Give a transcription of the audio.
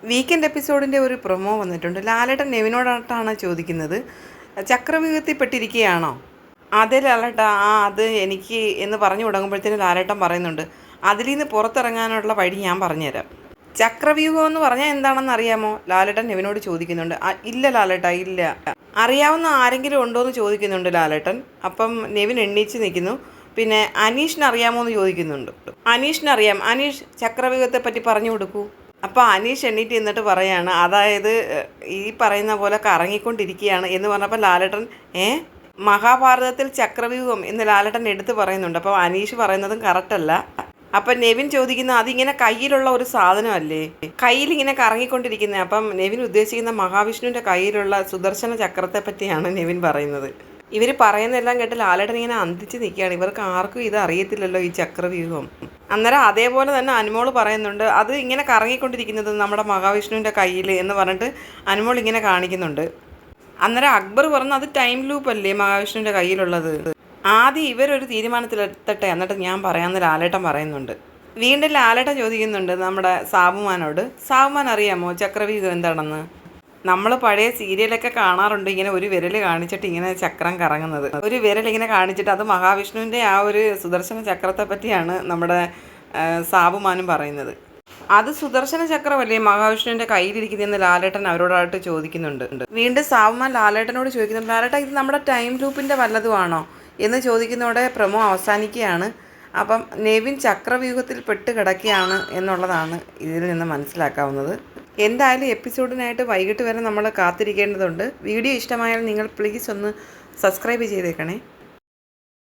Weekend എപ്പിസോഡിൻ്റെ ഒരു promo വന്നിട്ടുണ്ട്. ലാലേട്ടൻ നെവിനോടായിട്ടാണ് ചോദിക്കുന്നത്, ചക്രവ്യൂഹത്തിൽപ്പെട്ടിരിക്കുകയാണോ? അതെ ലാലേട്ട, അത് എനിക്ക് എന്ന് പറഞ്ഞു തുടങ്ങുമ്പോഴത്തേന് ലാലേട്ടൻ പറയുന്നുണ്ട്, അതിൽ നിന്ന് പുറത്തിറങ്ങാനുള്ള വഴി ഞാൻ പറഞ്ഞുതരാം. ചക്രവ്യൂഹം എന്ന് പറഞ്ഞാൽ എന്താണെന്ന് അറിയാമോ? ലാലേട്ടൻ നെവിനോട് ചോദിക്കുന്നുണ്ട്. ഇല്ല ലാലേട്ട, ഇല്ല. അറിയാവുന്ന ആരെങ്കിലും ഉണ്ടോ എന്ന് ചോദിക്കുന്നുണ്ട് ലാലേട്ടൻ. അപ്പം നെവിൻ എണ്ണീച്ച് നിൽക്കുന്നു. പിന്നെ അനീഷിന് അറിയാമോ എന്ന് ചോദിക്കുന്നുണ്ട്. അനീഷിനറിയാം. അനീഷ്, ചക്രവ്യൂഹത്തെ പറ്റി പറഞ്ഞു കൊടുക്കൂ. അപ്പോൾ അനീഷ് എണ്ണീറ്റ് എന്നിട്ട് പറയാണ്, അതായത് ഈ പറയുന്ന പോലെ കറങ്ങിക്കൊണ്ടിരിക്കുകയാണ് എന്ന് പറഞ്ഞപ്പോൾ ലാലേട്ടൻ മഹാഭാരതത്തിൽ ചക്രവ്യൂഹം എന്ന് ലാലേട്ടൻ എടുത്ത് പറയുന്നുണ്ട്. അപ്പോൾ അനീഷ് പറയുന്നതും കറക്റ്റല്ല. അപ്പം നെവിൻ ചോദിക്കുന്ന, അതിങ്ങനെ കയ്യിലുള്ള ഒരു സാധനമല്ലേ, കയ്യിലിങ്ങനെ കറങ്ങിക്കൊണ്ടിരിക്കുന്നത്. അപ്പം നെവിൻ ഉദ്ദേശിക്കുന്ന മഹാവിഷ്ണുവിൻ്റെ കയ്യിലുള്ള സുദർശന ചക്രത്തെ പറ്റിയാണ് നെവിൻ പറയുന്നത്. ഇവർ പറയുന്നതെല്ലാം കേട്ട് ലാലേട്ടൻ ഇങ്ങനെ അന്തിച്ച് നിൽക്കുകയാണ്. ഇവർക്ക് ആർക്കും ഇത് അറിയത്തില്ലല്ലോ, ഈ ചക്രവ്യൂഹം. അന്നേരം അതേപോലെ തന്നെ അനുമോൾ പറയുന്നുണ്ട്, അത് ഇങ്ങനെ കറങ്ങിക്കൊണ്ടിരിക്കുന്നത് നമ്മുടെ മഹാവിഷ്ണുവിൻ്റെ കയ്യിൽ എന്ന് പറഞ്ഞിട്ട് അനുമോൾ ഇങ്ങനെ കാണിക്കുന്നുണ്ട്. അന്നേരം അക്ബർ പറഞ്ഞു, അത് ടൈം ലൂപ്പ് അല്ലേ മഹാവിഷ്ണുവിൻ്റെ കയ്യിലുള്ളത്, ആദ്യം ഇവരൊരു തീരുമാനത്തിലെത്തട്ടെ എന്നിട്ട് ഞാൻ പറയാമെന്ന് ലാലേട്ടൻ പറയുന്നുണ്ട്. വീണ്ടും ലാലേട്ടൻ ചോദിക്കുന്നുണ്ട് നമ്മുടെ സാബുമാനോട്, സാബുമാൻ അറിയാമോ ചക്രവ്യൂഹം എന്താണെന്ന്? നമ്മൾ പഴയ സീരിയലൊക്കെ കാണാറുണ്ട്, ഇങ്ങനെ ഒരു വിരൽ കാണിച്ചിട്ട് ഇങ്ങനെ ചക്രം കറങ്ങുന്നത്, ഒരു വിരൽ ഇങ്ങനെ കാണിച്ചിട്ട്, അത് മഹാവിഷ്ണുവിൻ്റെ ആ ഒരു സുദർശന ചക്രത്തെ പറ്റിയാണ് നമ്മുടെ സാബുമാനും പറയുന്നത്. അത് സുദർശന ചക്രമല്ലേ മഹാവിഷ്ണുവിൻ്റെ കയ്യിലിരിക്കുന്നതെന്ന് ലാലേട്ടൻ അവരോടായിട്ട് ചോദിക്കുന്നുണ്ട്. വീണ്ടും സാബുമാൻ ലാലേട്ടനോട് ചോദിക്കുന്നുണ്ട്, ലാലേട്ടൻ ഇത് നമ്മുടെ ടൈം ലൂപ്പിൻ്റെ വല്ലതുമാണോ എന്ന് ചോദിക്കുന്നതോടെ പ്രമോ അവസാനിക്കുകയാണ്. അപ്പം നെവിൻ ചക്രവ്യൂഹത്തിൽ പെട്ട് കിടക്കുകയാണ് എന്നുള്ളതാണ് ഇതിൽ നിന്ന് മനസ്സിലാക്കാവുന്നത്. എന്തായാലും എപ്പിസോഡിനായിട്ട് വൈകിട്ട് വരെ നമ്മൾ കാത്തിരിക്കേണ്ടതുണ്ട്. വീഡിയോ ഇഷ്ടമായാൽ നിങ്ങൾ പ്ലീസ് ഒന്ന് സബ്സ്ക്രൈബ് ചെയ്തേക്കണേ.